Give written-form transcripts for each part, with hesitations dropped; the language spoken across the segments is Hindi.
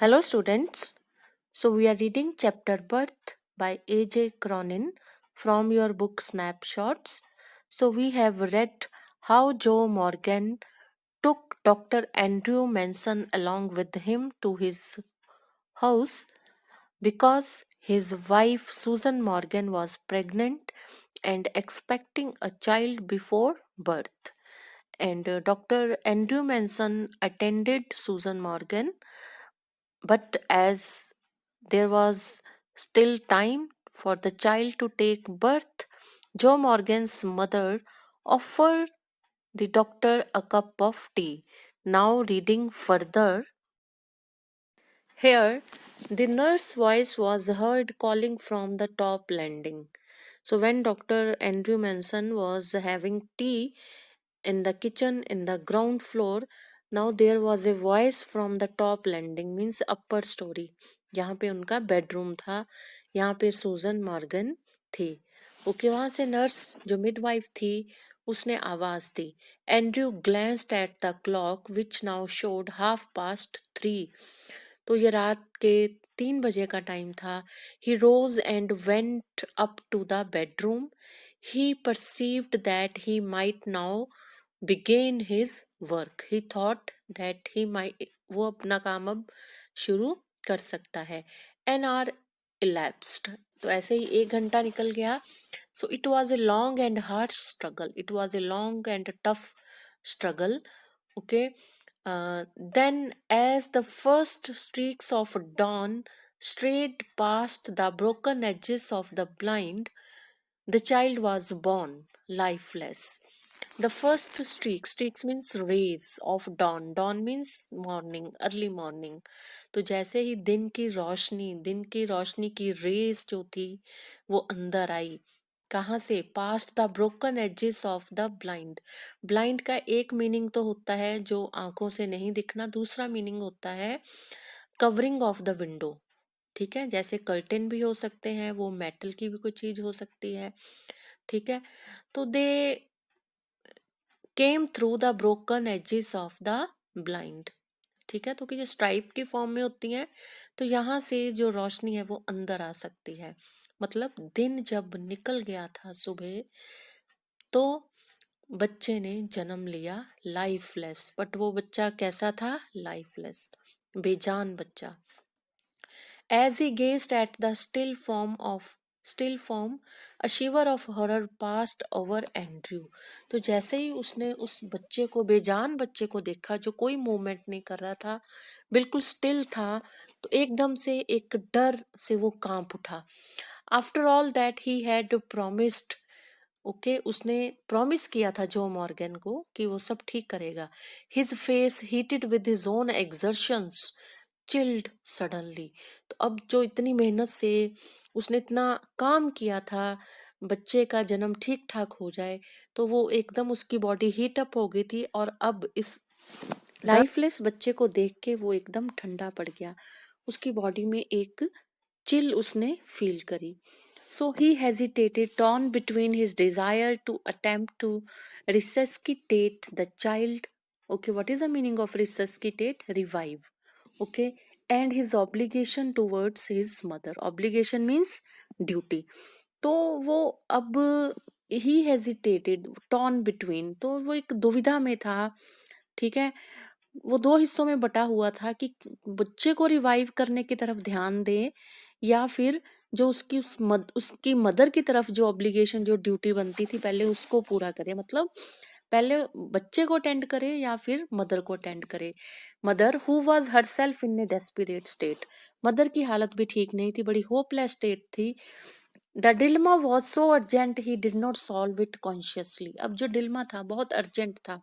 Hello, students. So, we are reading chapter Birth by A.J. Cronin from your book Snapshots. So, we have read how Joe Morgan took Dr. Andrew Manson along with him to his house because his wife Susan Morgan was pregnant and expecting a child before birth. And Dr. Andrew Manson attended Susan Morgan, but as there was still time for the child to take birth, Joe Morgan's mother offered the doctor a cup of tea. Now, reading further, here the nurse voice was heard calling from the top landing. So, when Dr. Andrew Manson was having tea in the kitchen in the ground floor, now there was a voice from the top landing, means upper story. यहाँ पे उनका बेडरूम था, यहाँ पे सूजन मॉर्गन थी. ओके, वहां से नर्स जो मिडवाइफ थी उसने आवाज दी. Andrew glanced at the clock which now showed 3:30. तो ये रात के 3 बजे का टाइम था. He rose and went up to the bedroom. He perceived that he might now begin his work. He thought that he might वो अपना काम अब शुरू कर सकता है. An hour elapsed. तो ऐसे ही 1 घंटा निकल गया. So it was a long and hard struggle. It was a long and tough struggle. Okay. Then, as the first streaks of dawn strayed past the broken edges of the blind, the child was born, lifeless. The first streaks means rays of dawn. Dawn means morning, early morning. तो जैसे ही दिन की रोशनी की रेस जो थी वो अंदर आई. कहाँ से? Past the broken edges of the blind. Blind का एक मीनिंग तो होता है जो आंखों से नहीं दिखना, दूसरा मीनिंग होता है कवरिंग ऑफ द विंडो. ठीक है, जैसे कर्टेन भी हो सकते हैं, वो मेटल की भी कोई चीज हो सकती है. ठीक है, तो they came through the broken edges of the blind. ठीक है, तो कि जो स्ट्राइप की फॉर्म में होती हैं, तो यहाँ से जो रोशनी है वो अंदर आ सकती है. मतलब दिन जब निकल गया था सुबह, तो बच्चे ने जन्म लिया लाइफलेस. बट वो बच्चा कैसा था? लाइफलेस, बेजान बच्चा. As he gazed at the still form, a shiver of horror passed over Andrew. तो जैसे ही उसने उस बच्चे को, बेजान बच्चे को देखा जो कोई मूवमेंट नहीं कर रहा था, बिल्कुल स्टिल था, तो एकदम से एक डर से वो कांप उठा. After all that he had promised. Okay, उसने प्रॉमिस किया था जो मॉर्गन को कि वो सब ठीक करेगा. His face heated with his own exertions chilled suddenly. तो अब जो इतनी मेहनत से उसने इतना काम किया था बच्चे का जन्म ठीक ठाक हो जाए, तो वो एकदम उसकी बॉडी हीट अप हो गई थी. और अब इस लाइफलेस बच्चे को देख के वो एकदम ठंडा पड़ गया. उसकी बॉडी में एक चिल उसने फील करी. So he hesitated, torn between his desire to attempt to resuscitate the child. Okay, what is the meaning of resuscitate? Revive. Okay, and his obligation towards his mother. Obligation means duty. तो वो अब he hesitated, torn between, तो वो एक दुविधा में था. ठीक है, वो 2 हिस्सों में बटा हुआ था कि बच्चे को रिवाइव करने की तरफ ध्यान दे, या फिर जो उसकी मदर की तरफ जो ऑब्लिगेशन, जो ड्यूटी बनती थी पहले उसको पूरा करे. मतलब पहले बच्चे को अटेंड करे या फिर मदर को अटेंड करे. Mother who was herself in A desperate state. Mother की हालत भी ठीक नहीं थी, बड़ी होपलेस स्टेट थी. The Dilma was so urgent he did not solve it consciously. अब जो डिल्मा था बहुत अर्जेंट था,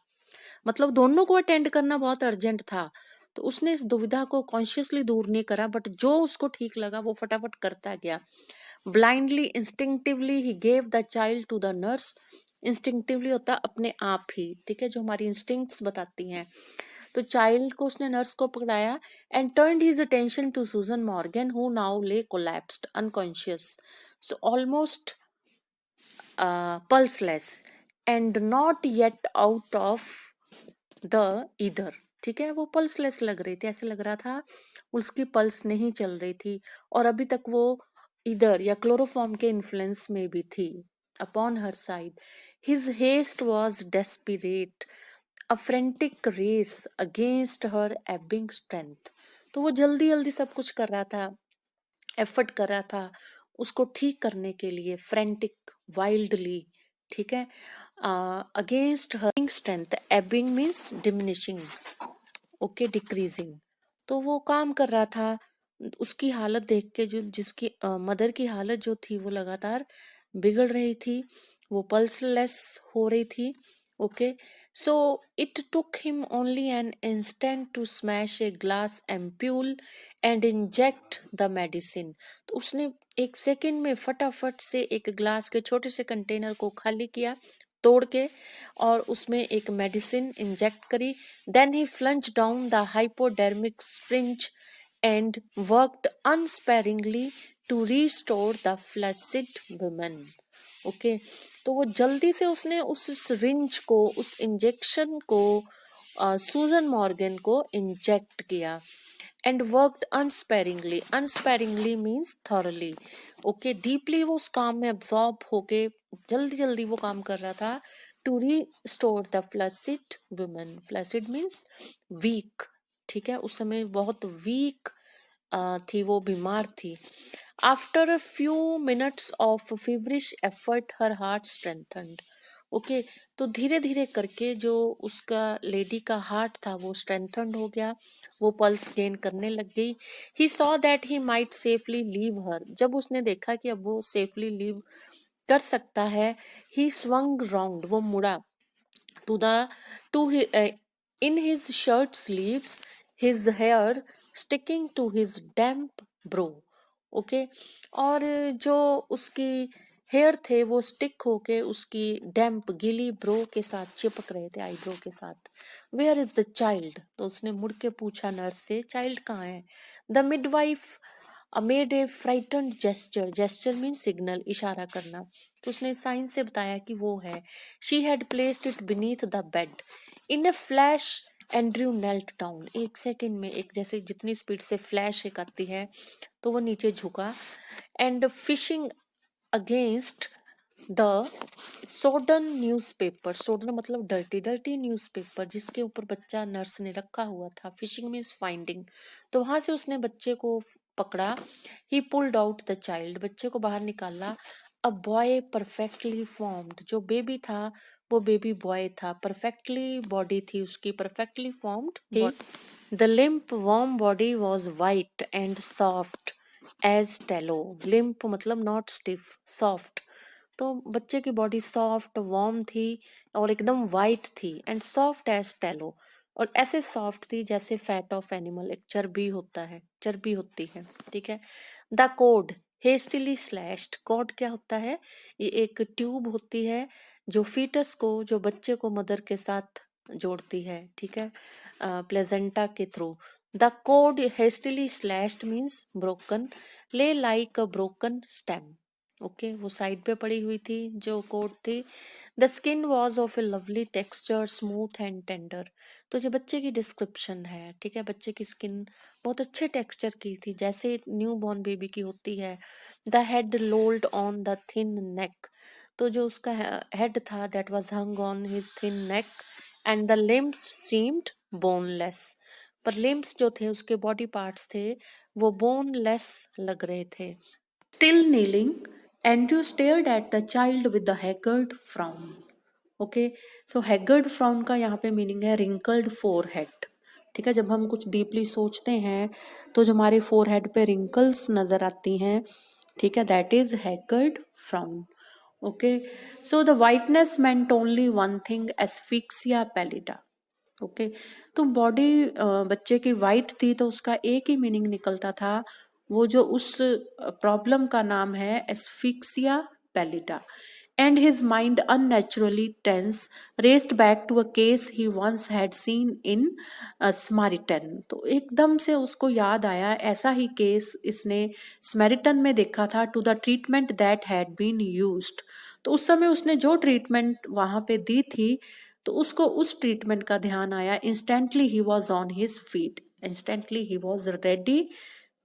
मतलब दोनों को अटेंड करना बहुत अर्जेंट था, तो उसने इस दुविधा को कॉन्शियसली दूर नहीं करा, बट जो उसको ठीक लगा वो फटाफट करता गया. ब्लाइंडली, इंस्टिंक्टिवली ही gave the child to the nurse. Instinctively होता अपने आप ही, ठीक है, जो हमारी इंस्टिंक्ट्स बताती हैं. तो चाइल्ड को उसने नर्स को पकड़ाया. And turned his attention to Susan Morgan who now lay collapsed unconscious, so almost pulseless and not yet out of the ether. ठीक है, वो पल्सलेस लग रही थी, ऐसे लग रहा था उसकी पल्स नहीं चल रही थी और अभी तक वो इधर या क्लोरोफॉर्म के इन्फ्लुएंस में भी थी। Upon her side his haste was desperate, a frantic race against her ebbing strength. तो वो जल्दी जल्दी सब कुछ कर रहा था, एफर्ट कर रहा था उसको ठीक करने के लिए, फ्रेंटिक, वाइल्डली, ठीक है, against her strength. Ebbing means diminishing, okay, decreasing. तो वो काम कर रहा था, उसकी हालत देख के जो जिसकी मदर की हालत जो थी वो लगातार बिगड़ रही थी, वो पल्सलेस हो रही थी, okay. So it took him only an instant to smash a glass ampoule and inject the medicine. तो उसने एक सेकंड में फटाफट से एक ग्लास के छोटे से कंटेनर को खाली किया तोड़ के और उसमें एक मेडिसिन इंजेक्ट करी। Then he plunged down the hypodermic syringe and worked unsparingly to restore the flaccid woman, okay. तो वो जल्दी से उसने उस सिरिंज को, उस इंजेक्शन को सूजन मॉर्गन को इंजेक्ट किया and worked unsparingly. Unsparingly means thoroughly, okay, deeply वो उस काम में अब्सॉर्ब होके जल्दी जल्दी वो काम कर रहा था to restore the flaccid woman. Flaccid means weak, ठीक है, उस समय बहुत वीक थी, वो बीमार थी। After a few minutes of feverish effort her heart strengthened, okay. तो धीरे धीरे करके जो उसका लेडी का हार्ट था वो स्ट्रेंथन्ड हो गया, वो पल्स गेन करने लग गई। He saw that he might safely leave her, जब उसने देखा कि अब वो सेफली लीव कर सकता है, ही स्वंग राउंड, वो मुड़ा to the to in his shirt sleeves, his hair sticking to his damp brow, okay. और जो उसकी हेयर थे वो स्टिक होके उसकी डैम्प गीली ब्रो के साथ चिपक रहे थे, आईब्रो के साथ। वेयर इज द चाइल्ड, तो उसने मुड़ के पूछा नर्स से, चाइल्ड कहाँ है? The midwife made a frightened gesture, gesture mean signal, इशारा करना। तो उसने साइन से बताया कि वो है। She had placed it beneath the bed in A flash, Andrew knelt down, एक सेकेंड में, एक जैसे जितनी स्पीड से फ्लैश एक आती है तो वो नीचे झुका। And fishing against the sodden newspaper, sodden मतलब डर्टी, डर्टी न्यूज़पेपर जिसके ऊपर बच्चा नर्स ने रखा हुआ था। फिशिंग मीन्स फाइंडिंग, तो वहां से उसने बच्चे को पकड़ा। He pulled out the child, बच्चे को बाहर निकाला। अ बॉय परफेक्टली फॉर्म्ड, जो बेबी था वो बेबी बॉय था, परफेक्टली बॉडी थी उसकी, perfectly formed. The limp warm body was white and soft as tallow. Limp मतलब नॉट स्टिफ, सॉफ्ट। तो बच्चे की बॉडी सॉफ्ट वार्म थी और एकदम वाइट थी, एंड सॉफ्ट एज टेलो, और ऐसे सॉफ्ट थी जैसे फैट ऑफ एनिमल, एक चर्बी होता है, चर्बी होती है, ठीक है। The cord hastily slashed, cord क्या होता है? ये एक ट्यूब होती है जो फीटस को, जो बच्चे को मदर के साथ जोड़ती है, ठीक है, प्लेजेंटा के थ्रू। The cord hastily slashed means broken, lay like a broken stem, okay, वो साइड पे पड़ी हुई थी जो कोट थी। The skin was of a lovely texture, smooth and tender. तो जो बच्चे की डिस्क्रिप्शन है, ठीक है, बच्चे की स्किन बहुत अच्छे टेक्सचर की थी जैसे न्यू बॉर्न बेबी की होती है। The head lolled on the thin neck, तो जो उसका हेड था that was hung on his thin neck, and the limbs seemed boneless, पर लिम्ब्स जो थे उसके बॉडी पार्ट्स थे वो बोनलेस लग रहे थे। Still kneeling, Andrew stared at the child with the haggard frown. Okay, so haggard frown का यहाँ पे मीनिंग है wrinkled forehead, ठीक है। जब हम कुछ डीपली सोचते हैं तो जो हमारे forehead पे wrinkles नजर आती हैं, ठीक है, that is haggard frown, okay. So the whiteness meant only one thing, asphyxia pallida, okay. तो बॉडी बच्चे की वाइट थी तो उसका एक ही मीनिंग निकलता था, वो जो उस प्रॉब्लम का नाम है asphyxia pallida. And his mind unnaturally tense raced back to a case he once had seen in Samaritan, तो एकदम से उसको याद आया ऐसा ही केस इसने स्मेरिटन में देखा था। To the treatment that had been used, तो उस समय उसने जो ट्रीटमेंट वहां पे दी थी तो उसको उस ट्रीटमेंट का ध्यान आया। Instantly he was on his feet, instantly he was ready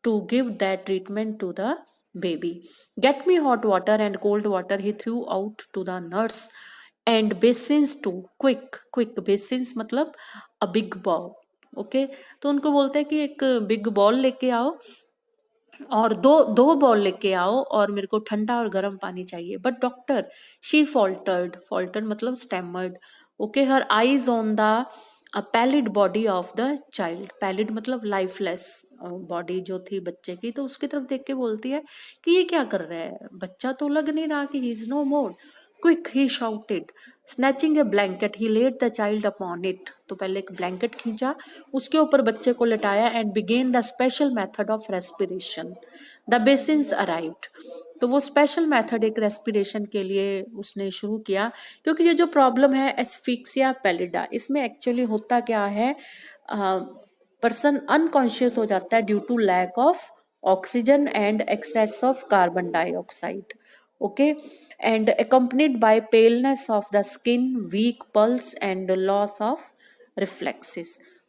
to give that treatment to the baby. Get me hot water and cold water he threw out to the nurse and basins too. Quick, quick. Basins मतलब a big ball. ओके तो उनको बोलते हैं कि एक बिग बॉल लेके आओ और दो दो बॉल लेके आओ और मेरे को ठंडा और गर्म पानी चाहिए। But doctor, she faltered, faltered मतलब stammered. Okay, her eyes on the pallid body of the child. Pallid मतलब लाइफलेस बॉडी जो थी बच्चे की, तो उसकी तरफ देख के बोलती है कि ये क्या कर रहा है, बच्चा तो लग नहीं रहा कि he is no more. Quick, he shouted, snatching a blanket he laid the child upon it. तो पहले एक ब्लैंकेट खींचा, उसके ऊपर बच्चे को लिटाया and began the special method of respiration. The basins arrived. तो वो स्पेशल मेथड एक रेस्पिरेशन के लिए उसने शुरू किया, क्योंकि ये जो प्रॉब्लम है एस्फिक्सिया पैलिडा, इसमें एक्चुअली होता क्या है, पर्सन अनकॉन्शियस हो जाता है due to lack of oxygen and excess of carbon dioxide. Okay, and accompanied by paleness of the skin, weak pulse and loss of reflexes।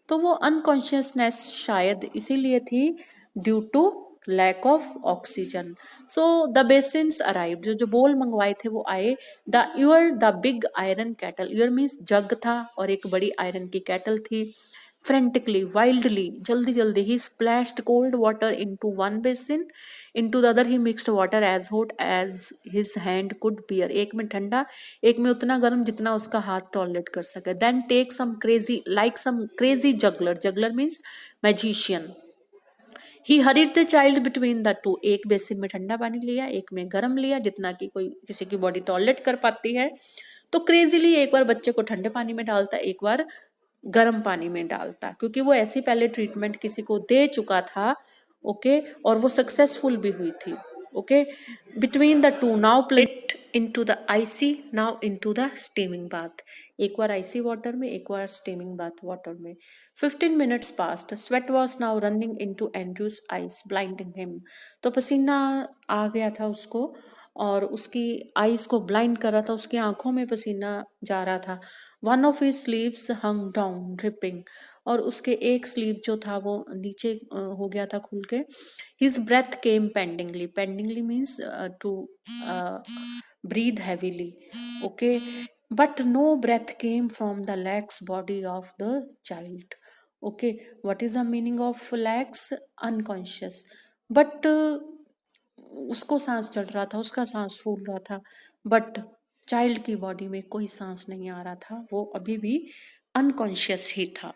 तो वो अनकॉन्शियसनेस शायद इसीलिए थी due to lack of oxygen. So the basins arrive, जो जो बोल मंगवाए थे वो आए। The ewer the big iron kettle, ewer means jug था और एक बड़ी आयरन की कैटल थी। frantically, wildly, jaldi jaldi, he splashed cold water into one basin, into the other he mixed water as hot as his hand could bear। एक में ठंडा, एक में उतना गर्म जितना उसका हाथ टॉलरेट कर सके। then take some crazy, like some crazy juggler, juggler means magician, he horrid the child between the two. एक बेसिन में ठंडा पानी लिया, एक में गर्म लिया, जितना कि कोई किसी की बॉडी टॉलरेट कर पाती है। तो क्रेजीली एक बार बच्चे को ठंडे पानी में डालता, एक बार गर्म पानी में डालता, क्योंकि वो ऐसी पहले ट्रीटमेंट किसी को दे चुका था। ओके, और वो सक्सेसफुल भी हुई थी। Okay, between the two now plate into the icy, now into the steaming bath। एक बार आइसी वाटर में, एक बार स्टीमिंग बाथ वाटर में। 15 minutes passed, sweat was now running into Andrew's eyes, blinding him। तो पसीना आ गया था उसको और उसकी आईज को ब्लाइंड कर रहा था, उसकी आंखों में पसीना जा रहा था। One of his sleeves hung down dripping, और उसके एक स्लीव जो था वो नीचे हो गया था खुल के। His breath came pantingly, pantingly means to breathe heavily। okay, but no breath came from the lax body of the child। okay, what is the meaning of lax? unconscious। but उसको सांस चढ़ रहा था, उसका सांस फूल रहा था, बट चाइल्ड की बॉडी में कोई सांस नहीं आ रहा था, वो अभी भी अनकॉन्शियस ही था।